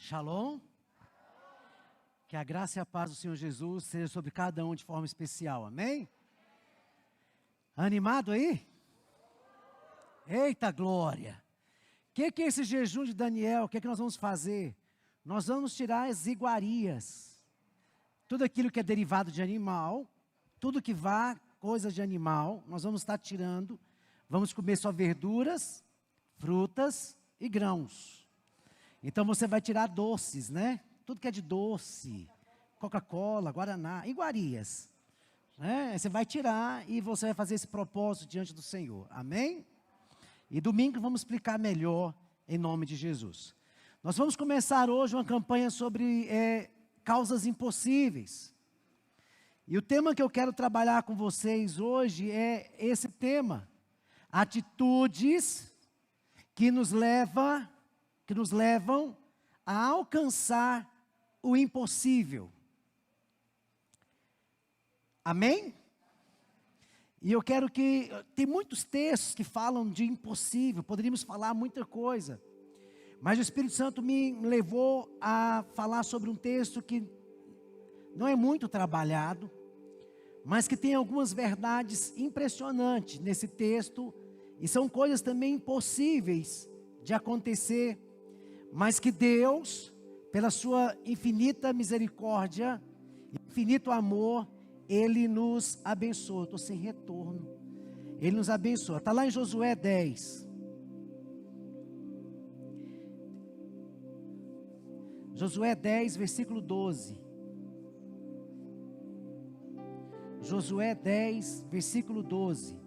Shalom. Que a graça e a paz do Senhor Jesus seja sobre cada um de forma especial. Amém? Animado aí? Eita glória! O que é esse jejum de Daniel? O que é que nós vamos fazer? Nós vamos tirar as iguarias. Tudo aquilo que é derivado de animal, tudo que vá, coisa de animal, nós vamos estar tirando. Vamos comer só verduras, frutas e grãos. Então você vai tirar doces, né? Tudo que é de doce, Coca-Cola, Guaraná, iguarias. Né? Você vai tirar e você vai fazer esse propósito diante do Senhor. Amém? E domingo vamos explicar melhor em nome de Jesus. Nós vamos começar hoje uma campanha sobre causas impossíveis. E o tema que eu quero trabalhar com vocês hoje é esse tema. Atitudes que nos levam a alcançar o impossível. Amém? E eu quero que... Tem muitos textos que falam de impossível, poderíamos falar muita coisa. Mas o Espírito Santo me levou a falar sobre um texto que não é muito trabalhado, mas que tem algumas verdades impressionantes nesse texto, e são coisas também impossíveis de acontecer, mas que Deus, pela sua infinita misericórdia, infinito amor, Ele nos abençoa. Estou sem retorno. Ele nos abençoa. Está lá em Josué 10. Josué 10, versículo 12. Josué 10, versículo 12.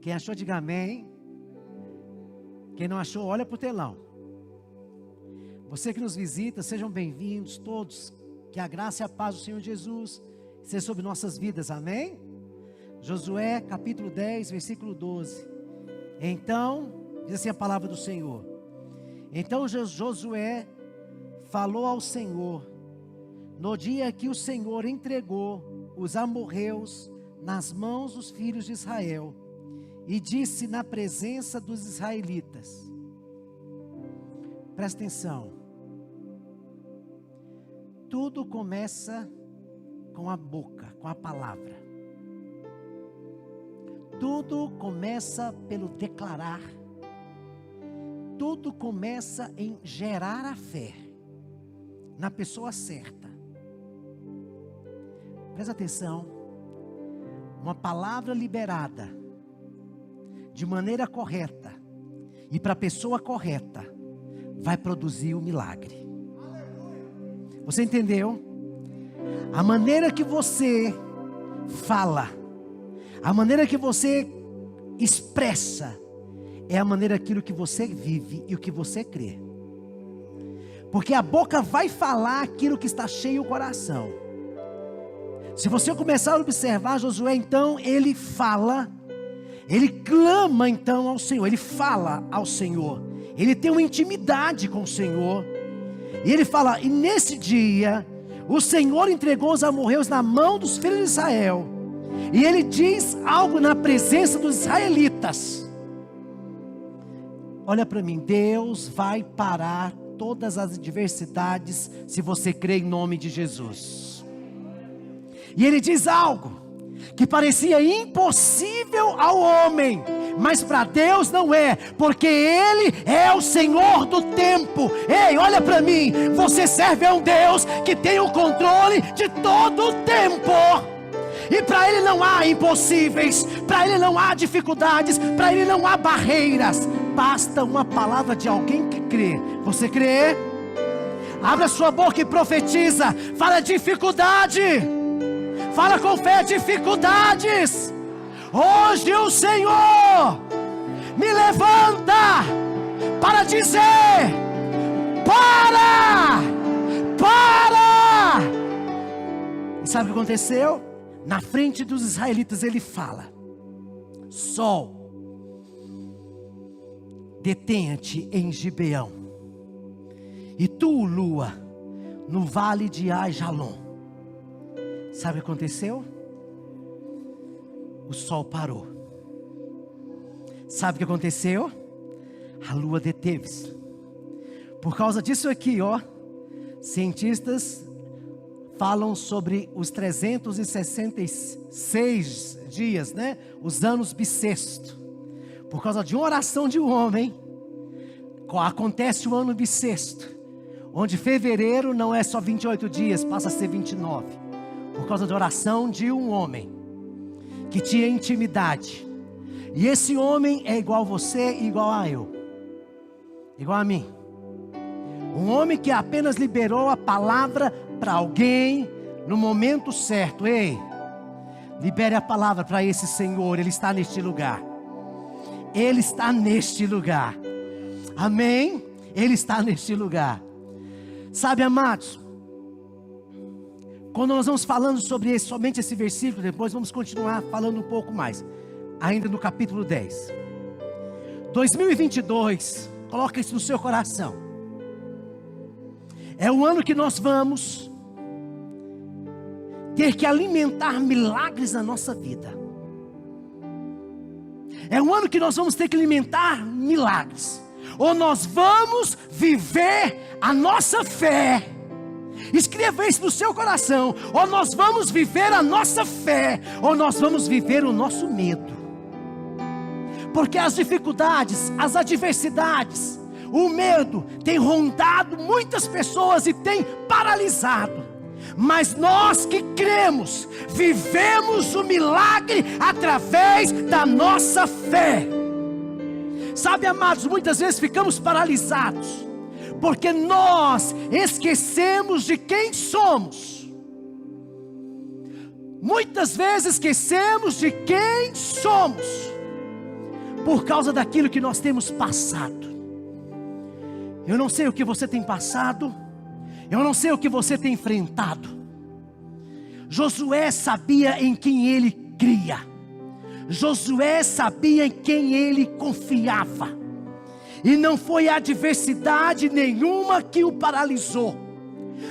Quem achou, diga amém. Quem não achou, olha para o telão. Você que nos visita, sejam bem-vindos todos. Que a graça e a paz do Senhor Jesus seja sobre nossas vidas, amém? Josué capítulo 10, versículo 12. Então, diz assim a palavra do Senhor. Então Josué falou ao Senhor, no dia que o Senhor entregou os amorreus nas mãos dos filhos de Israel, e disse na presença dos israelitas, presta atenção, tudo começa com a boca, com a palavra. Tudo começa pelo declarar. Tudo começa em gerar a fé na pessoa certa. Presta atenção. Uma palavra liberada de maneira correta e para a pessoa correta vai produzir o milagre. Você entendeu? A maneira que você fala, a maneira que você expressa, é a maneira aquilo que você vive e o que você crê. Porque a boca vai falar aquilo que está cheio o coração. Se você começar a observar Josué, então ele fala, ele clama então ao Senhor, ele fala ao Senhor, ele tem uma intimidade com o Senhor, e ele fala, e nesse dia, o Senhor entregou os amorreus na mão dos filhos de Israel, e ele diz algo na presença dos israelitas. Olha para mim, Deus vai parar todas as adversidades, se você crê em nome de Jesus. E ele diz algo que parecia impossível ao homem, mas para Deus não é, porque Ele é o Senhor do tempo. Ei, olha para mim, você serve a um Deus que tem o controle de todo o tempo, e para Ele não há impossíveis, para Ele não há dificuldades, para Ele não há barreiras, basta uma palavra de alguém que crê. Você crê? Abra sua boca e profetiza, fala dificuldade, fala com fé, dificuldades. Hoje o Senhor me levanta para dizer, para. E sabe o que aconteceu? Na frente dos israelitas ele fala, sol, detenha-te em Gibeão, e tu, lua, no vale de Aijalon. Sabe o que aconteceu? O sol parou. Sabe o que aconteceu? A lua deteve-se. Por causa disso aqui, ó, cientistas falam sobre os 366 dias, né? Os anos bissexto. Por causa de uma oração de um homem, acontece o ano bissexto, onde fevereiro não é só 28 dias, passa a ser 29. Por causa da oração de um homem, que tinha intimidade. E esse homem é igual a você e igual a eu. Igual a mim. Um homem que apenas liberou a palavra para alguém no momento certo. Ei, libere a palavra para esse Senhor, Ele está neste lugar. Ele está neste lugar. Amém? Ele está neste lugar. Sabe, amados, quando nós vamos falando sobre somente esse versículo, depois vamos continuar falando um pouco mais. Ainda no capítulo 10. 2022, coloca isso no seu coração. É o ano que nós vamos ter que alimentar milagres na nossa vida. É um ano que nós vamos ter que alimentar milagres. Ou nós vamos viver a nossa fé. Escreva isso no seu coração. Ou nós vamos viver a nossa fé, ou nós vamos viver o nosso medo. Porque as dificuldades, as adversidades, o medo tem rondado muitas pessoas e tem paralisado. Mas nós que cremos, vivemos o milagre através da nossa fé. Sabe, amados, muitas vezes ficamos paralisados, porque nós esquecemos de quem somos. Muitas vezes esquecemos de quem somos, por causa daquilo que nós temos passado. Eu não sei o que você tem passado, eu não sei o que você tem enfrentado. Josué sabia em quem ele cria. Josué sabia em quem ele confiava. E não foi adversidade nenhuma que o paralisou.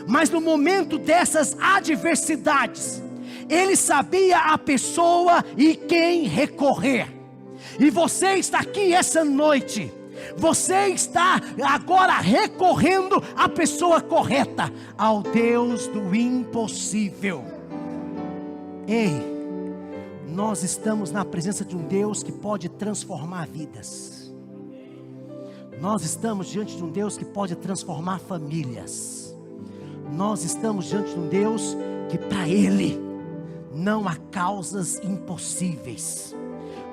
Mas no momento dessas adversidades, ele sabia a pessoa em quem recorrer. E você está aqui essa noite. Você está agora recorrendo à pessoa correta, ao Deus do impossível. Ei, nós estamos na presença de um Deus que pode transformar vidas. Nós estamos diante de um Deus que pode transformar famílias. Nós estamos diante de um Deus que para Ele não há causas impossíveis.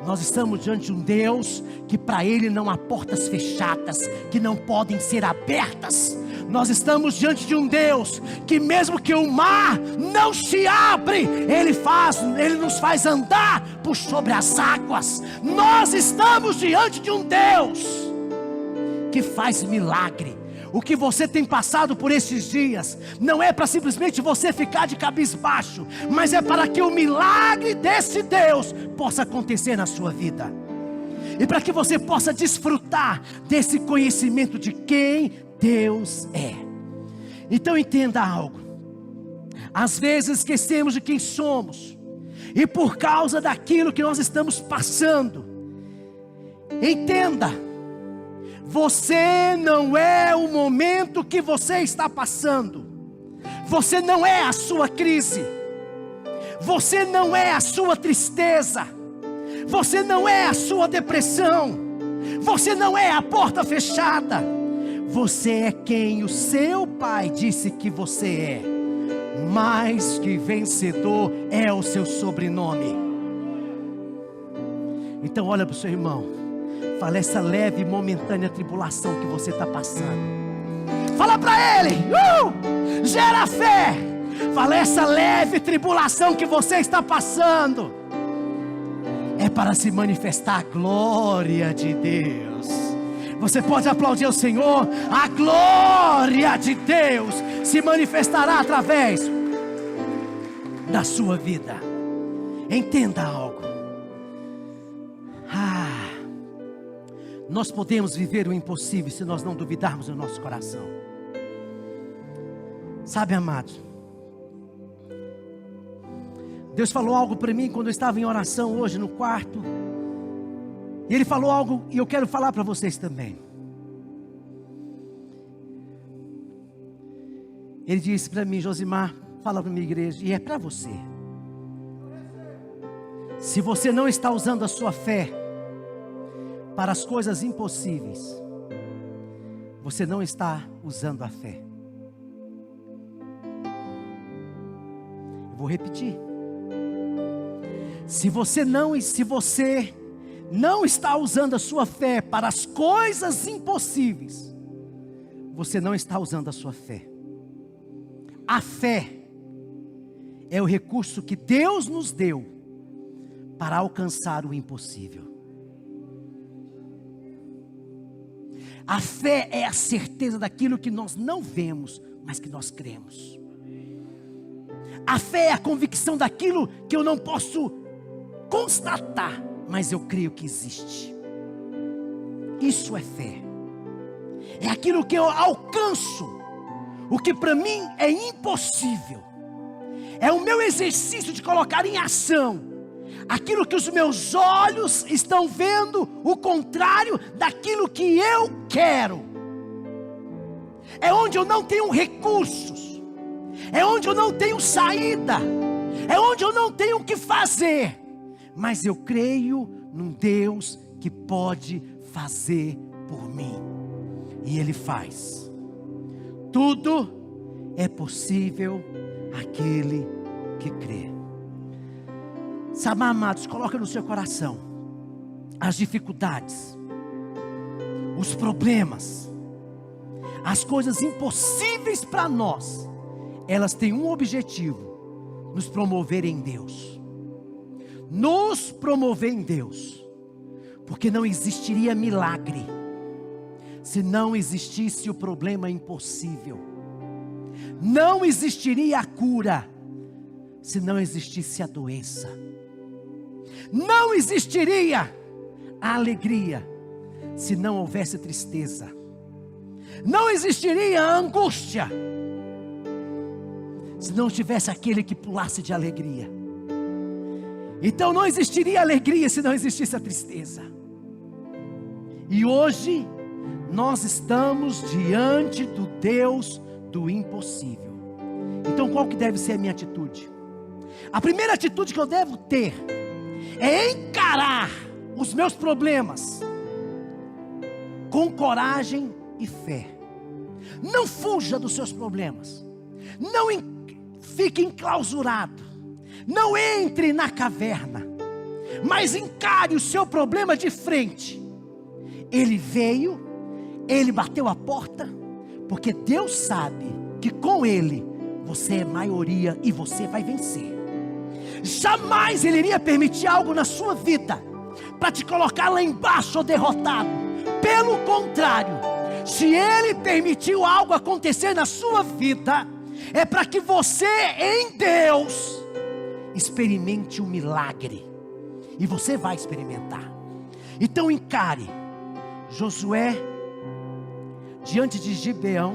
Nós estamos diante de um Deus que para Ele não há portas fechadas, que não podem ser abertas. Nós estamos diante de um Deus que mesmo que o mar não se abre, Ele nos faz andar por sobre as águas. Nós estamos diante de um Deus que faz milagre. O que você tem passado por esses dias não é para simplesmente você ficar de cabisbaixo, mas é para que o milagre desse Deus possa acontecer na sua vida, e para que você possa desfrutar desse conhecimento de quem Deus é. Então entenda algo: às vezes esquecemos de quem somos, e por causa daquilo que nós estamos passando, entenda, você não é o momento que você está passando. Você não é a sua crise. Você não é a sua tristeza. Você não é a sua depressão. Você não é a porta fechada. Você é quem o seu pai disse que você é. Mais que vencedor é o seu sobrenome. Então olha para o seu irmão. Fala, essa leve e momentânea tribulação que você está passando. Fala para ele, gera fé. Fala, essa leve tribulação que você está passando é para se manifestar a glória de Deus. Você pode aplaudir o Senhor. A glória de Deus se manifestará através da sua vida. Entenda algo. Nós podemos viver o impossível se nós não duvidarmos no nosso coração. Sabe, amados, Deus falou algo para mim quando eu estava em oração hoje no quarto. E ele falou algo, e eu quero falar para vocês também. Ele disse para mim: Josimar, fala para minha igreja, e é para você. Se você não está usando a sua fé para as coisas impossíveis, você não está usando a fé. Eu vou repetir. Se você não está usando a sua fé para as coisas impossíveis, você não está usando a sua fé. A fé é o recurso que Deus nos deu para alcançar o impossível. A fé é a certeza daquilo que nós não vemos, mas que nós cremos. A fé é a convicção daquilo que eu não posso constatar, mas eu creio que existe. Isso é fé. É aquilo que eu alcanço, o que para mim é impossível. É o meu exercício de colocar em ação aquilo que os meus olhos estão vendo, o contrário daquilo que eu quero. É onde eu não tenho recursos, é onde eu não tenho saída, é onde eu não tenho o que fazer, mas eu creio num Deus que pode fazer por mim, e Ele faz. Tudo é possível àquele que crê. Sabe, amados, coloca no seu coração as dificuldades, os problemas, as coisas impossíveis para nós. Elas têm um objetivo: nos promover em Deus. Nos promover em Deus. Porque não existiria milagre se não existisse o problema impossível. Não existiria a cura se não existisse a doença. Não existiria a alegria se não houvesse tristeza. Não existiria a angústia se não tivesse aquele que pulasse de alegria. Então não existiria alegria se não existisse a tristeza. E hoje nós estamos diante do Deus do impossível. Então qual que deve ser a minha atitude? A primeira atitude que eu devo ter é encarar os meus problemas com coragem e fé. Não fuja dos seus problemas. Não fique enclausurado. Não entre na caverna. Mas encare o seu problema de frente. Ele veio, ele bateu a porta, porque Deus sabe que com ele você é maioria e você vai vencer. Jamais Ele iria permitir algo na sua vida para te colocar lá embaixo ou derrotado. Pelo contrário, se Ele permitiu algo acontecer na sua vida, é para que você em Deus experimente um milagre. E você vai experimentar. Então encare. Josué, diante de Gibeão,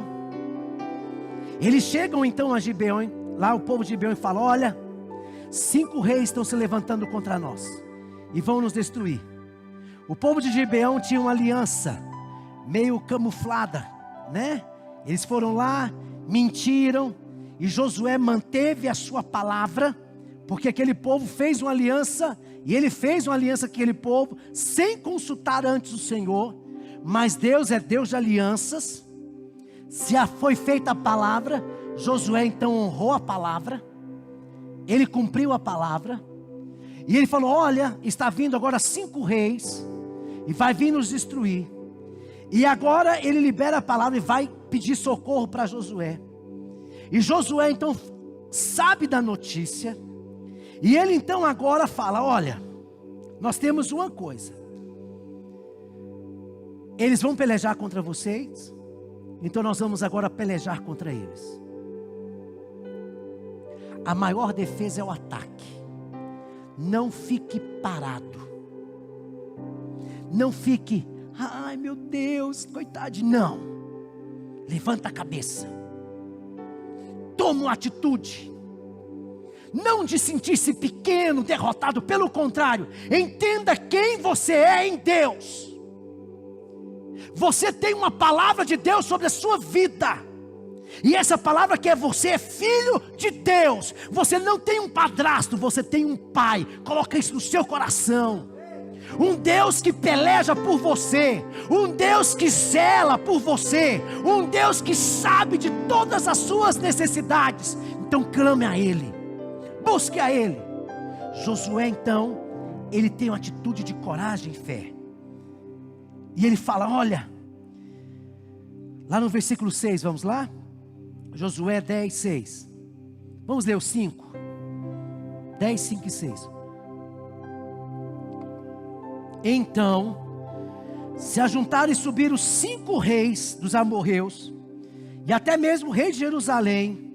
eles chegam então a Gibeão, lá o povo de Gibeão, e fala: olha, 5 reis estão se levantando contra nós e vão nos destruir. O povo de Gibeão tinha uma aliança meio camuflada, né? Eles foram lá, mentiram, e Josué manteve a sua palavra, porque aquele povo fez uma aliança, e ele fez uma aliança com aquele povo sem consultar antes o Senhor. Mas Deus é Deus de alianças. Se foi feita a palavra, Josué então honrou a palavra. Ele cumpriu a palavra. E ele falou: olha, está vindo agora 5 reis, e vai vir nos destruir. E agora ele libera a palavra e vai pedir socorro para Josué. E Josué então sabe da notícia. E ele então agora fala: olha, nós temos uma coisa. Eles vão pelejar contra vocês, então nós vamos agora pelejar contra eles. A maior defesa é o ataque. Não fique parado. Não fique: ai meu Deus, coitado. Não. Levanta a cabeça. Toma uma atitude. não de sentir-se pequeno, derrotado, pelo contrário, entenda quem você é em Deus. Você tem uma palavra de Deus sobre a sua vida, e essa palavra que é você é filho de Deus. Você não tem um padrasto, você tem um pai. Coloca isso no seu coração. Um Deus que peleja por você, um Deus que zela por você, um Deus que sabe de todas as suas necessidades. Então clame a Ele, busque a Ele. Josué então, ele tem uma atitude de coragem e fé, e ele fala, olha, lá no versículo 6, vamos lá? Josué 10, 6. Vamos ler o 5. 10, 5 e 6. Então se ajuntaram e subiram 5 reis dos amorreus, e até mesmo o rei de Jerusalém,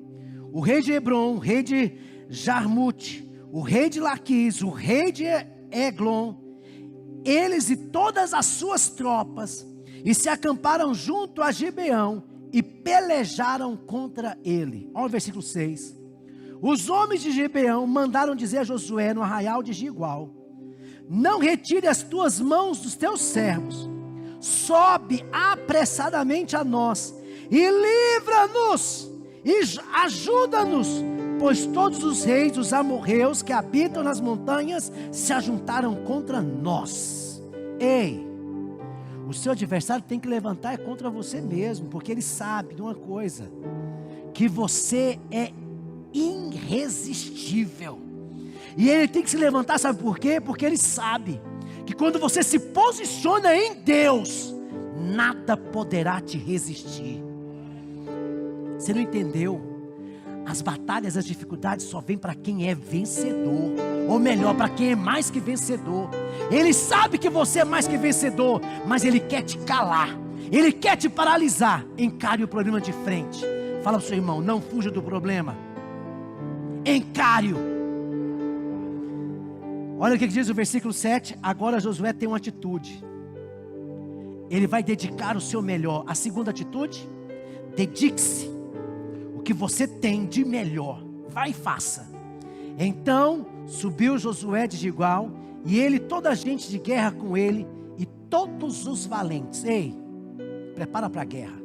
o rei de Hebron, o rei de Jarmute, o rei de Laquis, o rei de Eglon, eles e todas as suas tropas, e se acamparam junto a Gibeão, e pelejaram contra ele. Olha o versículo 6. Os homens de Gibeão mandaram dizer a Josué no arraial de Gilgal: não retire as tuas mãos dos teus servos, sobe apressadamente a nós, e livra-nos, e ajuda-nos, pois todos os reis dos amorreus que habitam nas montanhas se ajuntaram contra nós. Ei, o seu adversário tem que levantar contra você mesmo, porque ele sabe de uma coisa, que você é irresistível. E ele tem que se levantar, sabe por quê? Porque ele sabe que quando você se posiciona em Deus, nada poderá te resistir. Você não entendeu? As batalhas, as dificuldades só vêm para quem é vencedor, ou melhor, para quem é mais que vencedor. Ele sabe que você é mais que vencedor, mas ele quer te calar, ele quer te paralisar. Encare o problema de frente. Fala para o seu irmão, não fuja do problema, encare-o. Olha o que diz o versículo 7. Agora Josué tem uma atitude, ele vai dedicar o seu melhor. A segunda atitude, dedique-se. O que você tem de melhor, vai e faça. Então subiu Josué de Gilgal, e ele, toda a gente de guerra com ele, e todos os valentes. Ei, prepara para a guerra.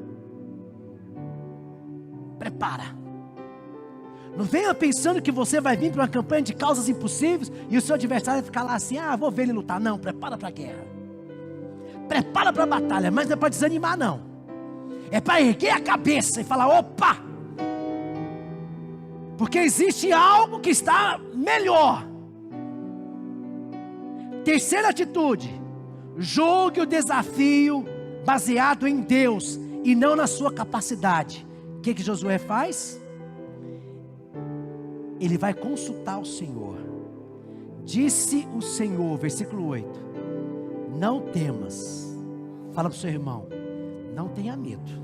Prepara. Não venha pensando que você vai vir para uma campanha de causas impossíveis, e o seu adversário vai ficar lá assim, vou ver ele lutar. Não, prepara para a guerra. Prepara para a batalha, mas não é para desanimar não. É para erguer a cabeça e falar, opa! Porque existe algo que está melhor. Terceira atitude, julgue o desafio baseado em Deus e não na sua capacidade. O que Josué faz? Ele vai consultar o Senhor. Disse o Senhor, versículo 8: não temas. Fala para o seu irmão, não tenha medo.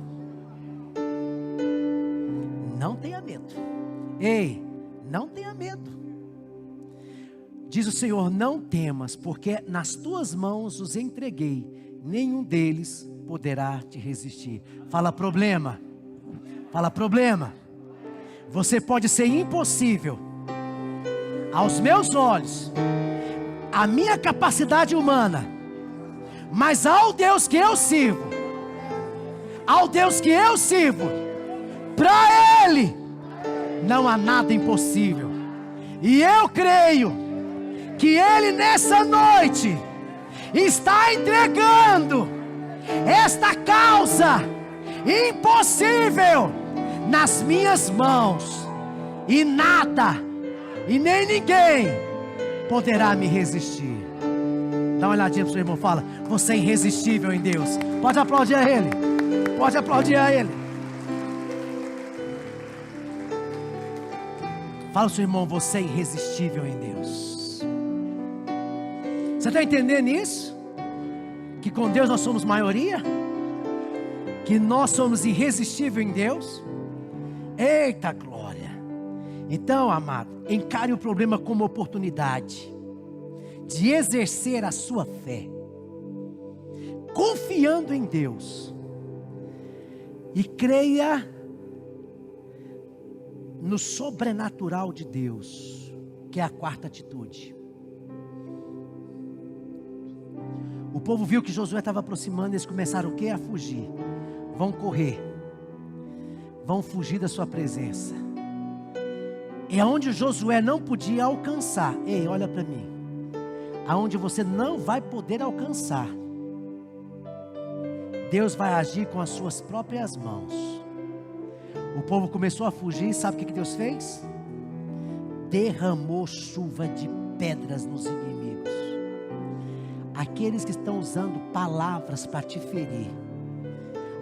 Não tenha medo. Ei, não tenha medo. Diz o Senhor, não temas, porque nas tuas mãos os entreguei, nenhum deles poderá te resistir. Fala problema. Fala problema. Você pode ser impossível aos meus olhos, a minha capacidade humana, mas ao Deus que eu sirvo, para Ele não há nada impossível. E eu creio que Ele nessa noite está entregando esta causa impossível nas minhas mãos, e nada e nem ninguém poderá me resistir. Dá uma olhadinha para o seu irmão, fala, você é irresistível em Deus. Pode aplaudir a Ele. Pode aplaudir a Ele. Fala ao seu irmão, você é irresistível em Deus. Você está entendendo isso? Que com Deus nós somos maioria? Que nós somos irresistíveis em Deus? Eita glória! Então, amado, encare o problema como oportunidade de exercer a sua fé, confiando em Deus, e creia no sobrenatural de Deus, que é a quarta atitude. O povo viu que Josué estava aproximando, eles começaram o quê? A fugir. Vão correr. Vão fugir da sua presença. E aonde Josué não podia alcançar. Ei, olha para mim. Aonde você não vai poder alcançar, Deus vai agir com as suas próprias mãos. O povo começou a fugir, sabe o que Deus fez? Derramou chuva de pedras nos inimigos. Aqueles que estão usando palavras para te ferir,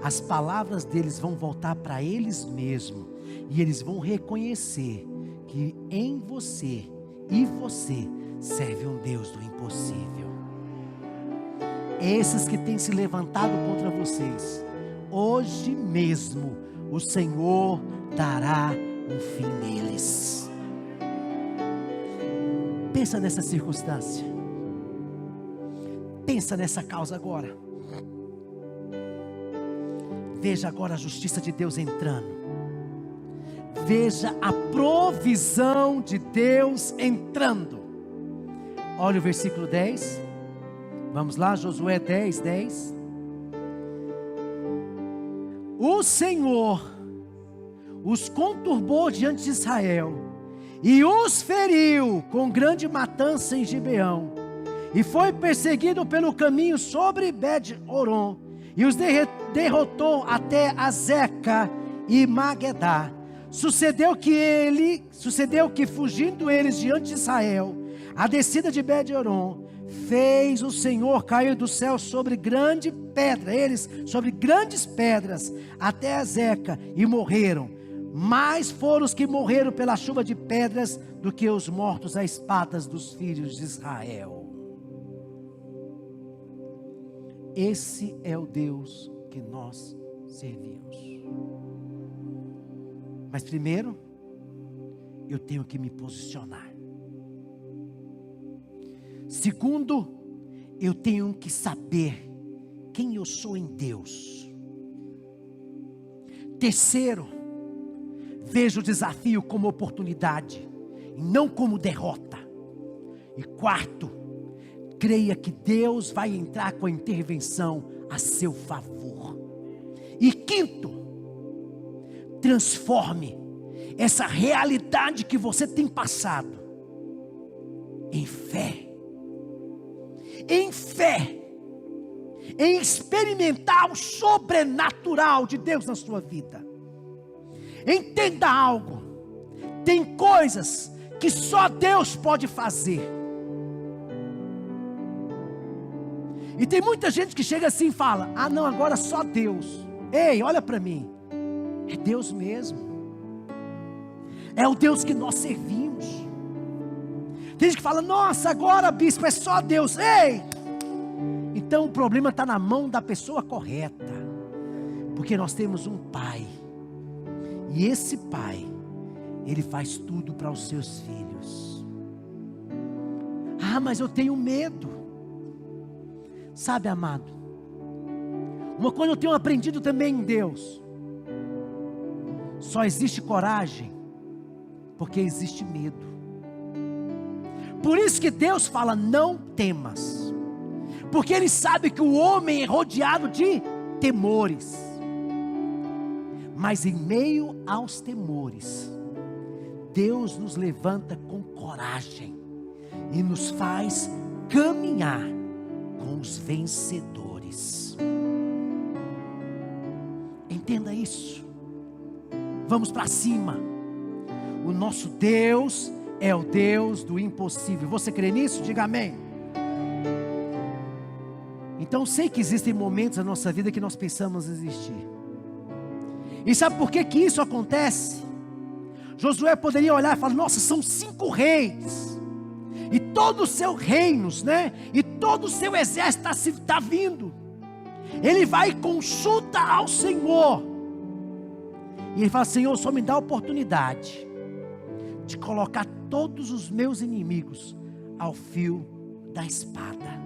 as palavras deles vão voltar para eles mesmos, e eles vão reconhecer que em você e você serve um Deus do impossível. Esses que têm se levantado contra vocês, hoje mesmo o Senhor dará um fim neles. Pensa nessa circunstância. Pensa nessa causa agora. Veja agora a justiça de Deus entrando. Veja a provisão de Deus entrando. Olha o versículo 10. Vamos lá, Josué 10, 10. O Senhor os conturbou diante de Israel e os feriu com grande matança em Gibeão, e foi perseguido pelo caminho sobre Bet-Horon, e os derrotou até Azeca e Magedá. Sucedeu que fugindo eles diante de Israel, a descida de Bet-Horon, fez o Senhor cair do céu sobre grande pedra, eles sobre grandes pedras, até Azeca, e morreram. Mais foram os que morreram pela chuva de pedras do que os mortos a espadas dos filhos de Israel. Esse é o Deus que nós servimos. Mas primeiro, eu tenho que me posicionar. Segundo, eu tenho que saber quem eu sou em Deus. Terceiro, vejo o desafio como oportunidade e não como derrota. E quarto, creia que Deus vai entrar com a intervenção a seu favor. E quinto, transforme essa realidade que você tem passado em fé. Em fé, em experimentar o sobrenatural de Deus na sua vida. Entenda algo: tem coisas que só Deus pode fazer. E tem muita gente que chega assim e fala: ah não, agora só Deus. Ei, olha para mim, é Deus mesmo. É o Deus que nós servimos. Tem gente que fala: nossa, agora bispo, é só Deus. Ei, então o problema está na mão da pessoa correta. Porque nós temos um Pai, e esse Pai, Ele faz tudo para os seus filhos. Ah, mas eu tenho medo. Sabe, amado, uma coisa eu tenho aprendido também em Deus: só existe coragem porque existe medo. Por isso que Deus fala: não temas, porque Ele sabe que o homem é rodeado de temores. Mas em meio aos temores, Deus nos levanta com coragem e nos faz caminhar com os vencedores. Entenda isso. Vamos para cima. O nosso Deus é o Deus do impossível. Você crê nisso? Diga amém. Então sei que existem momentos na nossa vida que nós pensamos existir. E sabe por que que isso acontece? Josué poderia olhar e falar: nossa, são 5 reis, e todos os seus reinos, né? E todo o seu exército está vindo. Ele vai e consulta ao Senhor, e ele fala: Senhor, só me dá a oportunidade de colocar todos os meus inimigos ao fio da espada.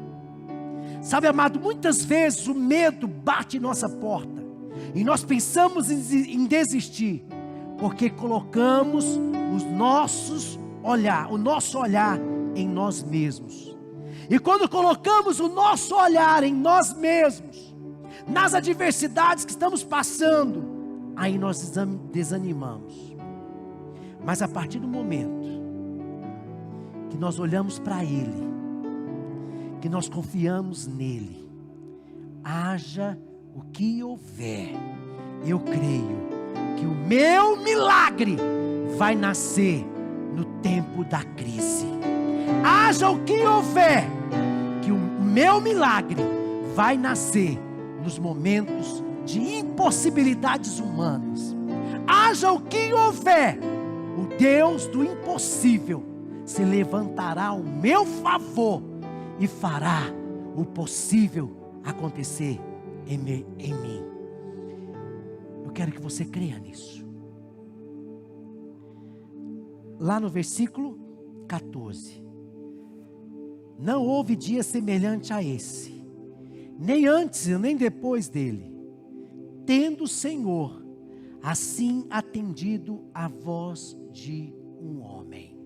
Sabe, amado, muitas vezes o medo bate em nossa porta, e nós pensamos em desistir, Porque colocamos o nosso olhar em nós mesmos. E quando colocamos o nosso olhar em nós mesmos, nas adversidades que estamos passando, aí nós desanimamos. Mas a partir do momento que nós olhamos para Ele, que nós confiamos nele, haja o que houver, eu creio que o meu milagre vai nascer no tempo da crise. Haja o que houver, que o meu milagre vai nascer nos momentos de impossibilidades humanas. Haja o que houver, o Deus do impossível se levantará ao meu favor e fará o possível acontecer em mim. Eu quero que você creia nisso. Lá no versículo 14. Não houve dia semelhante a esse, nem antes nem depois dele, tendo o Senhor assim atendido a voz de um homem.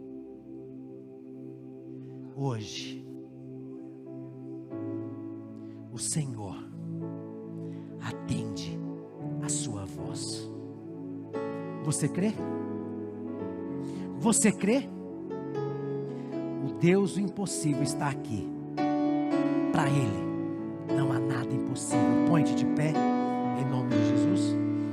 Hoje, o Senhor atende a sua voz. Você crê? Você crê? O Deus do impossível está aqui. Para Ele não há nada impossível. Põe-te de pé.